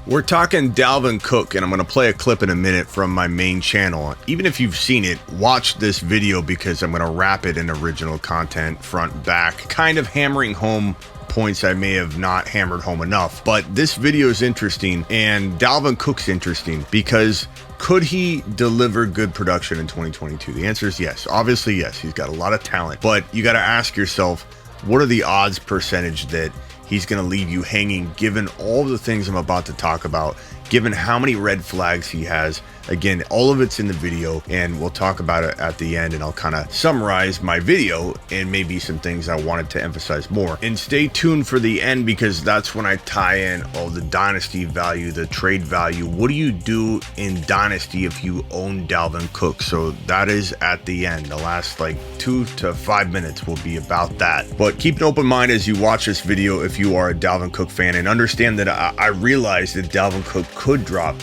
We're talking Dalvin Cook, and I'm going to play a clip in a minute from my main channel. Even if you've seen it, watch this video because I'm going to wrap it in original content, front, back, kind of hammering home points I may have not hammered home enough. But this video is interesting, and Dalvin Cook's interesting because could he deliver good production in 2022? The answer is yes. Obviously, yes. He's got a lot of talent, but you got to ask yourself, what are the odds percentage that he's going to leave you hanging, given all the things I'm about to talk about, given how many red flags he has? Again, all of it's in the video, and we'll talk about it at the end, and I'll kind of summarize my video and maybe some things I wanted to emphasize more. And stay tuned for the end, because that's when I tie in all the dynasty value, the trade value. What do you do in dynasty if you own Dalvin Cook? So that is at the end. The last like 2 to 5 minutes will be about that. But keep an open mind as you watch this video if you are a Dalvin Cook fan, and understand that I realize that Dalvin Cook could drop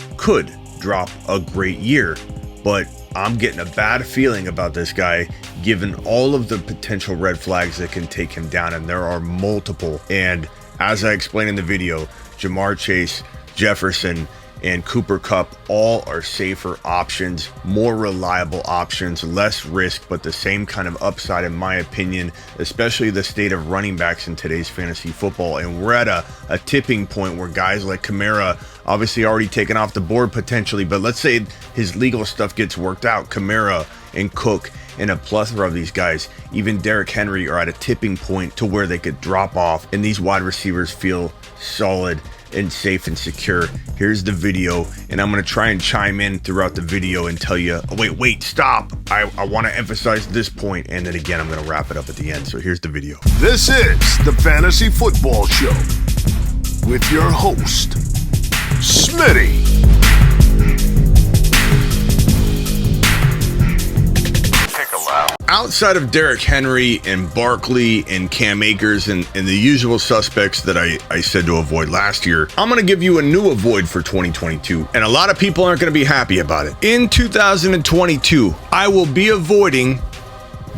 a great year, but I'm getting a bad feeling about this guy given all of the potential red flags that can take him down, and there are multiple. And as I explained in the video, Jamar Chase, Jefferson, and Cooper Kupp all are safer options, more reliable options, less risk, but the same kind of upside in my opinion, especially the state of running backs in today's fantasy football. And we're at a tipping point where guys like Kamara, obviously already taken off the board potentially, but let's say his legal stuff gets worked out, Kamara and Cook and a plethora of these guys, even Derrick Henry, are at a tipping point to where they could drop off, and these wide receivers feel solid and safe and secure. Here's the video, and I'm going to try and chime in throughout the video and tell you, oh, wait, stop. I want to emphasize this point, and then again, I'm going to wrap it up at the end. So here's the video. This is the Fantasy Football Show with your host, Smitty. Outside of Derrick Henry and Barkley and Cam Akers and the usual suspects that I said to avoid last year, I'm going to give you a new avoid for 2022. And a lot of people aren't going to be happy about it. In 2022, I will be avoiding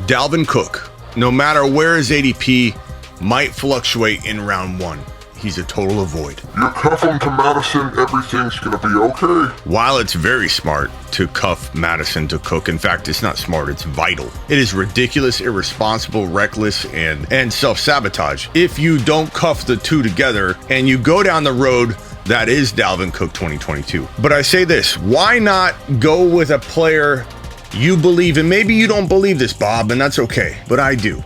Dalvin Cook, no matter where his ADP might fluctuate in round 1. He's a total avoid. You cuff him to Madison, everything's going to be okay. While it's very smart to cuff Madison to Cook, in fact, it's not smart, it's vital. It is ridiculous, irresponsible, reckless, and self-sabotage if you don't cuff the two together and you go down the road that is Dalvin Cook 2022. But I say this, why not go with a player you believe in? Maybe you don't believe this, Bob, and that's okay, but I do.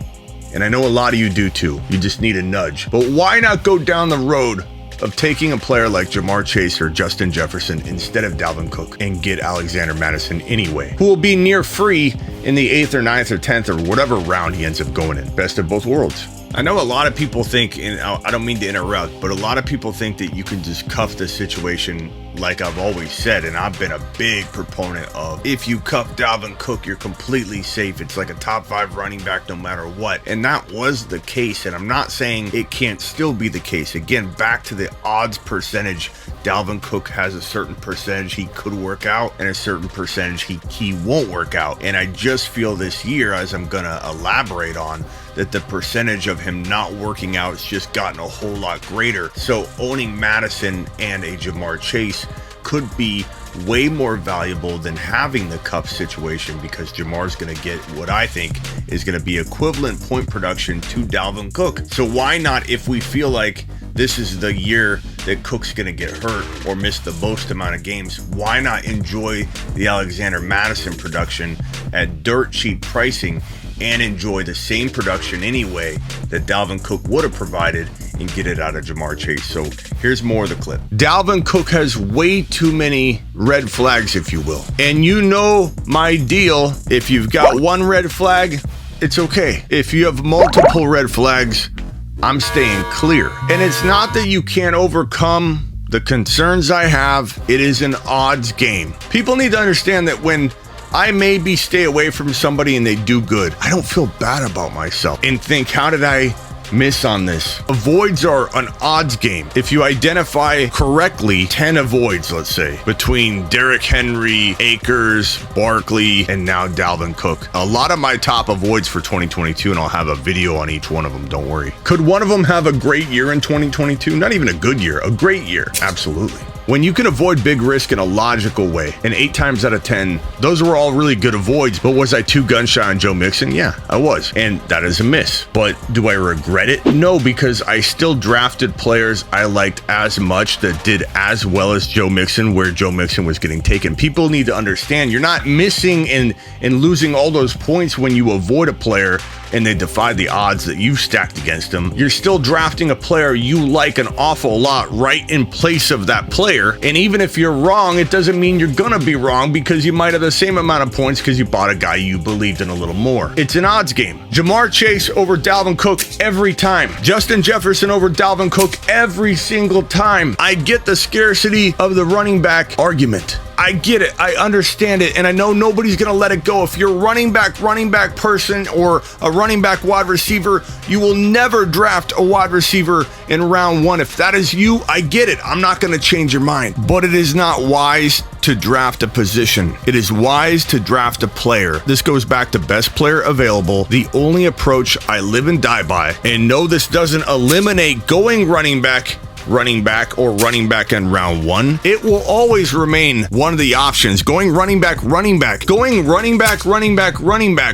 And I know a lot of you do too. You just need a nudge. But why not go down the road of taking a player like Jamar Chase or Justin Jefferson instead of Dalvin Cook and get Alexander Madison anyway, who will be near free in the 8th or 9th or 10th or whatever round he ends up going in. Best of both worlds. I know a lot of people think, and I don't mean to interrupt, but a lot of people think that you can just cuff the situation like I've always said, and I've been a big proponent of, if you cuff Dalvin Cook, you're completely safe. It's like a top 5 running back no matter what. And that was the case, and I'm not saying it can't still be the case. Again, back to the odds percentage, Dalvin Cook has a certain percentage he could work out and a certain percentage he won't work out. And I just feel this year, as I'm going to elaborate on, that the percentage of him not working out has just gotten a whole lot greater. So owning Madison and a Jamar Chase could be way more valuable than having the Kupp situation, because Jamar's going to get what I think is going to be equivalent point production to Dalvin Cook. So why not, if we feel like this is the year that Cook's going to get hurt or miss the most amount of games, why not enjoy the Alexander Madison production at dirt cheap pricing and enjoy the same production anyway that Dalvin Cook would have provided and get it out of Jamar Chase? So here's more of the clip. Dalvin Cook has way too many red flags, if you will. And you know my deal. If you've got one red flag, it's okay. If you have multiple red flags, I'm staying clear. And it's not that you can't overcome the concerns I have. It is an odds game. People need to understand that when I maybe stay away from somebody and they do good, I don't feel bad about myself and think, how did I miss on this? Avoids are an odds game. If you identify correctly 10 avoids, let's say, between Derrick Henry, Akers, Barkley, and now Dalvin Cook. A lot of my top avoids for 2022, and I'll have a video on each one of them, don't worry. Could one of them have a great year in 2022? Not even a good year, a great year. Absolutely. When you can avoid big risk in a logical way, and 8 times out of 10, those were all really good avoids. But was I too gun shy on Joe Mixon? Yeah, I was. And that is a miss. But do I regret it? No, because I still drafted players I liked as much that did as well as Joe Mixon where Joe Mixon was getting taken. People need to understand you're not missing and losing all those points when you avoid a player and they defy the odds that you stacked against them. You're still drafting a player you like an awful lot right in place of that player. And even if you're wrong, it doesn't mean you're gonna be wrong because you might have the same amount of points because you bought a guy you believed in a little more. It's an odds game. Jamar Chase over Dalvin Cook every time. Justin Jefferson over Dalvin Cook every single time. I get the scarcity of the running back argument. I get it. I understand it. And I know nobody's going to let it go. If you're running back person or a running back wide receiver, you will never draft a wide receiver in round 1. If that is you, I get it. I'm not going to change your mind. But it is not wise to draft a position. It is wise to draft a player. This goes back to best player available, the only approach I live and die by. And no, this doesn't eliminate going running back or running back in round 1. It will always remain one of the options. Going running back. Going running back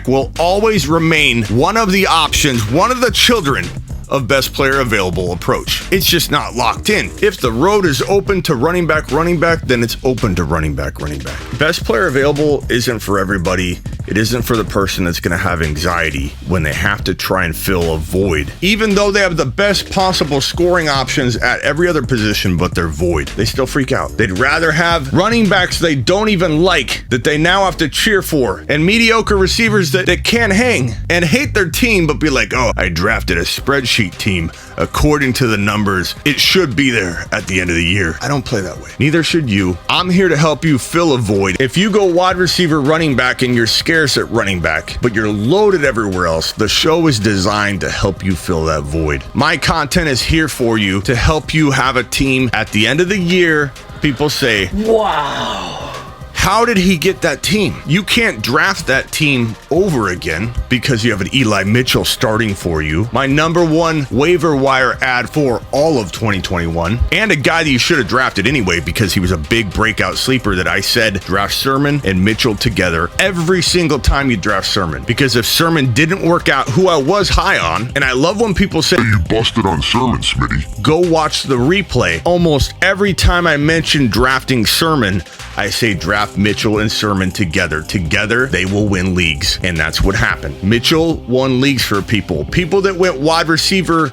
will always remain one of the options, one of the children of best player available approach. It's just not locked in. If the road is open to running back, then it's open to running back. Best player available isn't for everybody. It isn't for the person that's going to have anxiety when they have to try and fill a void. Even though they have the best possible scoring options at every other position, but they're void. They still freak out. They'd rather have running backs they don't even like that they now have to cheer for, and mediocre receivers that can't hang and hate their team, but be like, oh, I drafted a spreadsheet team according to the numbers. It should be there at the end of the year. I don't play that way. Neither should you. I'm here to help you fill a void. If you go wide receiver, running back, and you're scarce at running back, but you're loaded everywhere else, the show is designed to help you fill that void. My content is here for you to help you have a team at the end of the year. People say, wow, how did he get that team? You can't draft that team over again because you have an Eli Mitchell starting for you. My number 1 waiver wire ad for all of 2021, and a guy that you should have drafted anyway because he was a big breakout sleeper that I said draft Sermon and Mitchell together every single time you draft Sermon. Because if Sermon didn't work out, who I was high on, and I love when people say, you busted on Sermon, Smitty. Go watch the replay. Almost every time I mention drafting Sermon, I say draft Mitchell and Sermon together. Together, they will win leagues. And that's what happened. Mitchell won leagues for people. People that went wide receiver,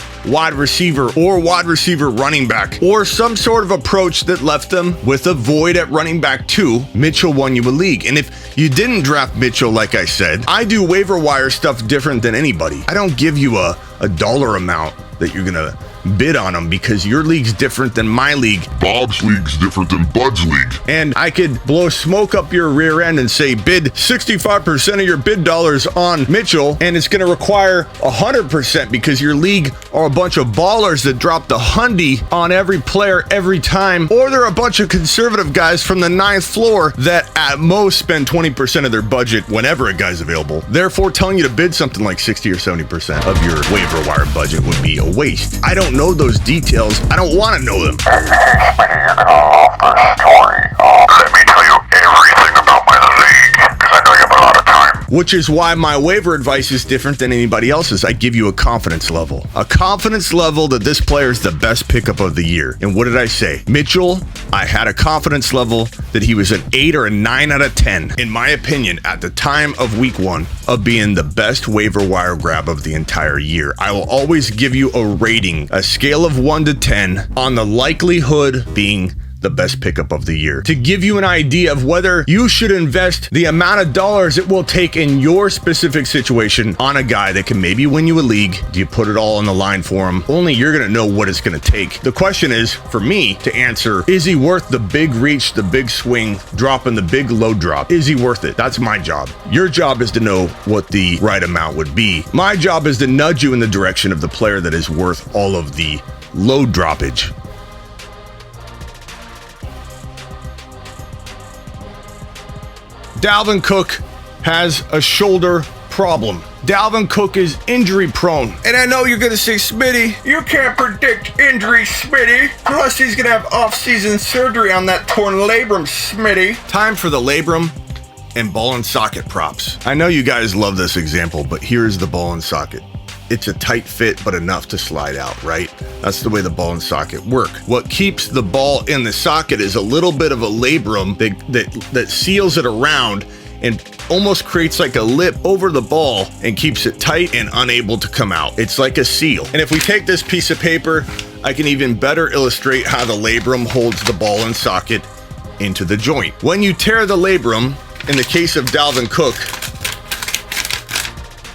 or wide receiver running back, or some sort of approach that left them with a void at running back 2. Mitchell won you a league. And if you didn't draft Mitchell, like I said, I do waiver wire stuff different than anybody. I don't give you a dollar amount that you're gonna bid on them because your league's different than my league. Bob's league's different than Bud's league. And I could blow smoke up your rear end and say bid 65% of your bid dollars on Mitchell, and it's going to require 100% because your league are a bunch of ballers that drop the hundy on every player every time, or they're a bunch of conservative guys from the 9th floor that at most spend 20% of their budget whenever a guy's available. Therefore, telling you to bid something like 60 or 70% of your waiver wire budget would be a waste. I don't know those details. I don't want to know them. And here's Smitty, and I love this story. Let me tell you everything about my league, because I know you have a lot of time. Which is why my waiver advice is different than anybody else's. I give you a confidence level. A confidence level that this player is the best pickup of the year. And what did I say? Mitchell, I had a confidence level that he was an 8 or a 9 out of 10, in my opinion, at the time of week 1, of being the best waiver wire grab of the entire year. I will always give you a rating, a scale of 1 to 10, on the likelihood being the best pickup of the year, to give you an idea of whether you should invest the amount of dollars it will take in your specific situation on a guy that can maybe win you a league. Do you put it all on the line for him? Only you're going to know what it's going to take. The question is, for me to answer, is he worth the big reach, the big swing, dropping the big load drop? Is he worth it? That's my job. Your job is to know what the right amount would be. My job is to nudge you in the direction of the player that is worth all of the load droppage. Dalvin Cook has a shoulder problem. Dalvin Cook is injury prone. And I know you're going to say, Smitty, you can't predict injuries, Smitty. Plus, he's going to have off-season surgery on that torn labrum, Smitty. Time for the labrum and ball and socket props. I know you guys love this example, but here's the ball and socket. It's a tight fit, but enough to slide out, right? That's the way the ball and socket work. What keeps the ball in the socket is a little bit of a labrum that seals it around and almost creates like a lip over the ball and keeps it tight and unable to come out. It's like a seal. And if we take this piece of paper, I can even better illustrate how the labrum holds the ball and socket into the joint. When you tear the labrum, in the case of Dalvin Cook,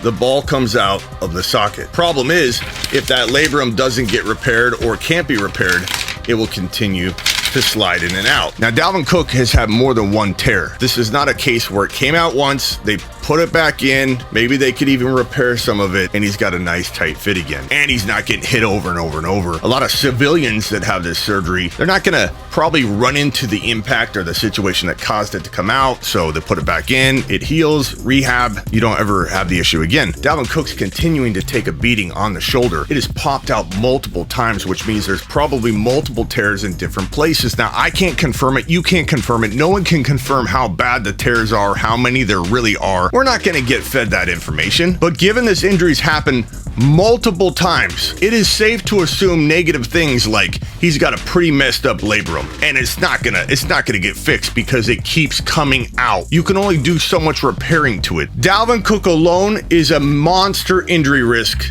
the ball comes out of the socket. Problem is, if that labrum doesn't get repaired or can't be repaired, it will continue to slide in and out. Now, Dalvin Cook has had more than one tear. This is not a case where it came out once, they put it back in, maybe they could even repair some of it, and he's got a nice tight fit again. And he's not getting hit over and over and over. A lot of civilians that have this surgery, they're not gonna probably run into the impact or the situation that caused it to come out, so they put it back in, it heals, rehab, you don't ever have the issue again. Dalvin Cook's continuing to take a beating on the shoulder. It has popped out multiple times, which means there's probably multiple tears in different places. Now, I can't confirm it, you can't confirm it, no one can confirm how bad the tears are, how many there really are. We're not gonna get fed that information, but given this injury's happened multiple times, it is safe to assume negative things like he's got a pretty messed up labrum, and it's not gonna get fixed because it keeps coming out. You can only do so much repairing to it. Dalvin Cook alone is a monster injury risk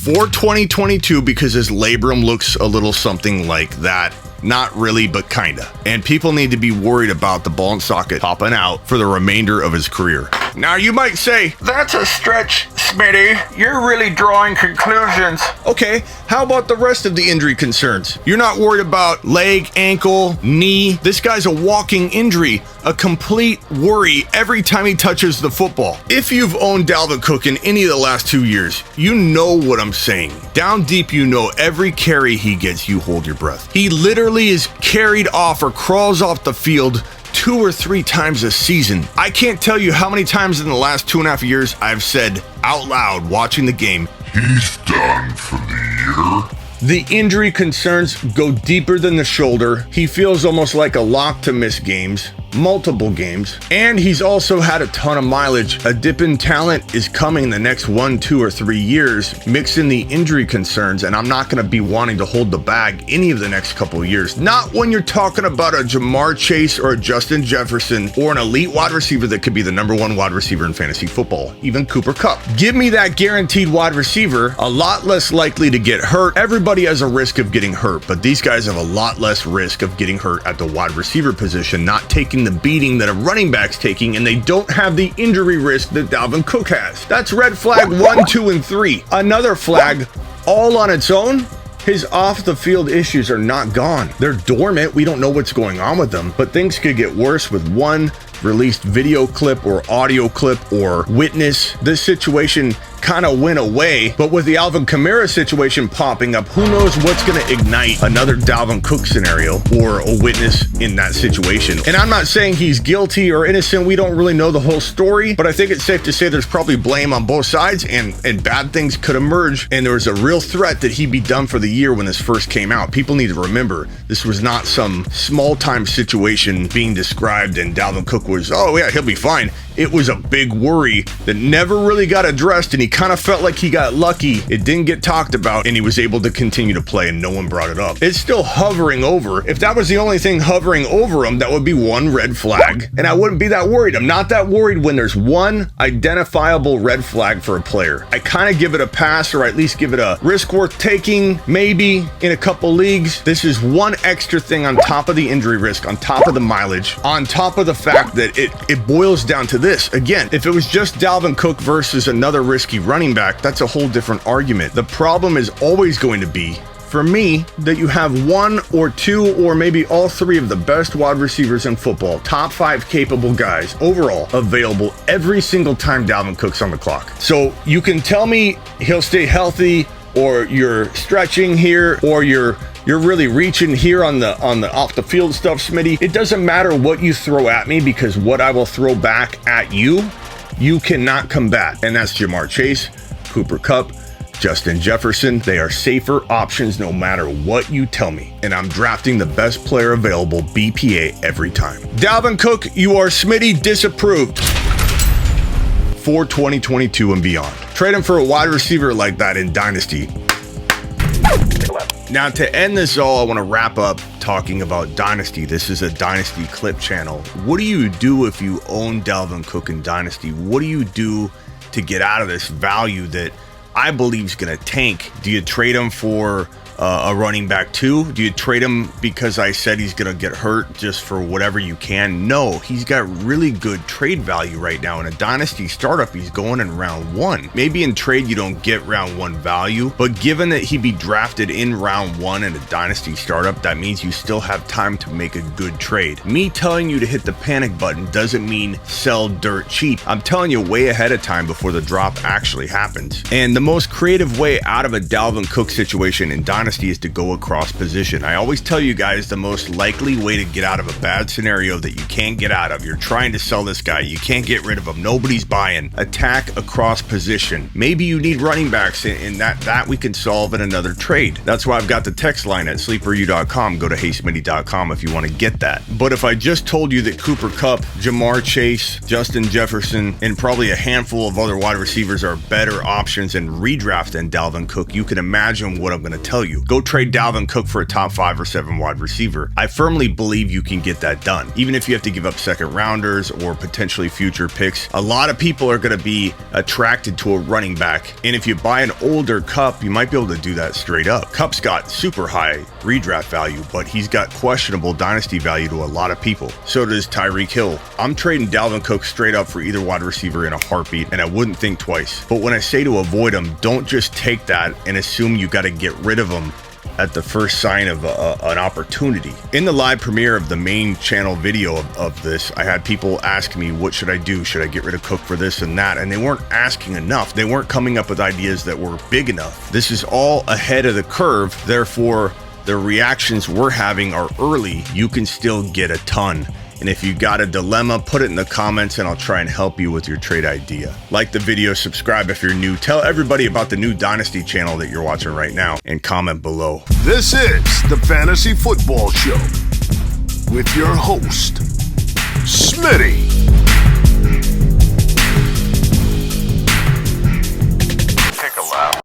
for 2022 because his labrum looks a little something like that. Not really, but kinda. And people need to be worried about the ball and socket popping out for the remainder of his career. Now you might say, that's a stretch, Smitty. You're really drawing conclusions. Okay, how about the rest of the injury concerns? You're not worried about leg, ankle, knee. This guy's a walking injury, a complete worry every time he touches the football. If you've owned Dalvin Cook in any of the last 2 years, you know what I'm saying. Down deep, you know every carry he gets, you hold your breath. He literally is carried off or crawls off the field 2 or 3 times a season. I can't tell you how many times in the last 2.5 years I've said out loud watching the game, He's done for the year. the injury concerns go deeper than the shoulder. He feels almost like a lock to miss games, multiple games, and he's also had a ton of mileage. A dip in talent is coming the next 1, 2, or 3 years. Mix in the injury concerns, and I'm not going to be wanting to hold the bag any of the next couple of years. Not when you're talking about a Jamar Chase or a Justin Jefferson or an elite wide receiver that could be the #1 wide receiver in fantasy football, even Cooper Kupp. Give me that guaranteed wide receiver, a lot less likely to get hurt. Everybody has a risk of getting hurt, but these guys have a lot less risk of getting hurt at the wide receiver position, not taking the beating that a running back's taking, and they don't have the injury risk that Dalvin Cook has. That's red flag 1, 2, and 3. Another flag, all on its own, his off the field issues are not gone. They're dormant. We don't know what's going on with them, but things could get worse with one released video clip or audio clip or witness. This situation kind of went away, but with the Alvin Kamara situation popping up, who knows what's going to ignite another Dalvin Cook scenario or a witness in that situation. And I'm not saying he's guilty or innocent. We don't really know the whole story, but I think it's safe to say there's probably blame on both sides, and bad things could emerge. And there was a real threat that he be done for the year when this first came out. People need to remember this was not some small time situation being described and Dalvin Cook was, oh yeah, he'll be fine. It was a big worry that never really got addressed, and he kind of felt like he got lucky. It didn't get talked about, and he was able to continue to play, and no one brought it up. It's still hovering over. If that was the only thing hovering over him, that would be one red flag, and I wouldn't be that worried. I'm not that worried when there's one identifiable red flag for a player. I kind of give it a pass, or at least give it a risk worth taking, maybe in a couple leagues. This is one extra thing on top of the injury risk, on top of the mileage, on top of the fact that it boils down to this. Again, if it was just Dalvin Cook versus another risky running back, that's a whole different argument. The problem is always going to be, for me, that you have 1 or 2 or maybe all 3 of the best wide receivers in football, top 5 capable guys overall, available every single time Dalvin Cook's on the clock. So you can tell me he'll stay healthy, or you're stretching here, or you're really reaching here on the off the field stuff, Smitty. It doesn't matter what you throw at me, because what I will throw back at you you cannot combat, and that's Jamar Chase, Cooper Kupp, Justin Jefferson. They are safer options no matter what you tell me. And I'm drafting the best player available BPA every time. Dalvin Cook, you are Smitty disapproved for 2022 and beyond. Trade him for a wide receiver like that in Dynasty. Now, to end this all, I want to wrap up talking about Dynasty. This is a Dynasty clip channel. What do you do if you own Dalvin Cook in Dynasty? What do you do to get out of this value that I believe is going to tank? Do you trade him for a running back too? Do you trade him because I said he's going to get hurt just for whatever you can? No, he's got really good trade value right now. In a Dynasty startup, he's going in round 1. Maybe in trade, you don't get round 1 value, but given that he'd be drafted in round 1 in a Dynasty startup, that means you still have time to make a good trade. Me telling you to hit the panic button doesn't mean sell dirt cheap. I'm telling you way ahead of time before the drop actually happens. And the most creative way out of a Dalvin Cook situation in Dynasty is to go across position. I always tell you guys the most likely way to get out of a bad scenario that you can't get out of. You're trying to sell this guy, you can't get rid of him, nobody's buying. Attack across position. Maybe you need running backs, and that we can solve in another trade. That's why I've got the text line at sleeperu.com. Go to heysmitty.com if you want to get that. But if I just told you that Cooper Kupp, Jamar Chase, Justin Jefferson, and probably a handful of other wide receivers are better options in redraft than Dalvin Cook, you can imagine what I'm going to tell you. Go trade Dalvin Cook for a top 5 or 7 wide receiver. I firmly believe you can get that done, even if you have to give up second rounders or potentially future picks. A lot of people are going to be attracted to a running back, and if you buy an older Kupp, you might be able to do that straight up. Kupp's got super high redraft value, but he's got questionable dynasty value to a lot of people. So does Tyreek Hill. I'm trading Dalvin Cook straight up for either wide receiver in a heartbeat, and I wouldn't think twice. But when I say to avoid him, don't just take that and assume you got to get rid of him at the first sign of an opportunity. In the live premiere of the main channel video of this, I had people ask me, what should I do? Should I get rid of Cook for this and that? And they weren't asking enough. They weren't coming up with ideas that were big enough. This is all ahead of the curve. Therefore, the reactions we're having are early. You can still get a ton. And if you got a dilemma, put it in the comments and I'll try and help you with your trade idea. Like the video, subscribe if you're new, tell everybody about the new Dynasty channel that you're watching right now, and comment below. This is the Fantasy Football Show with your host, Smitty.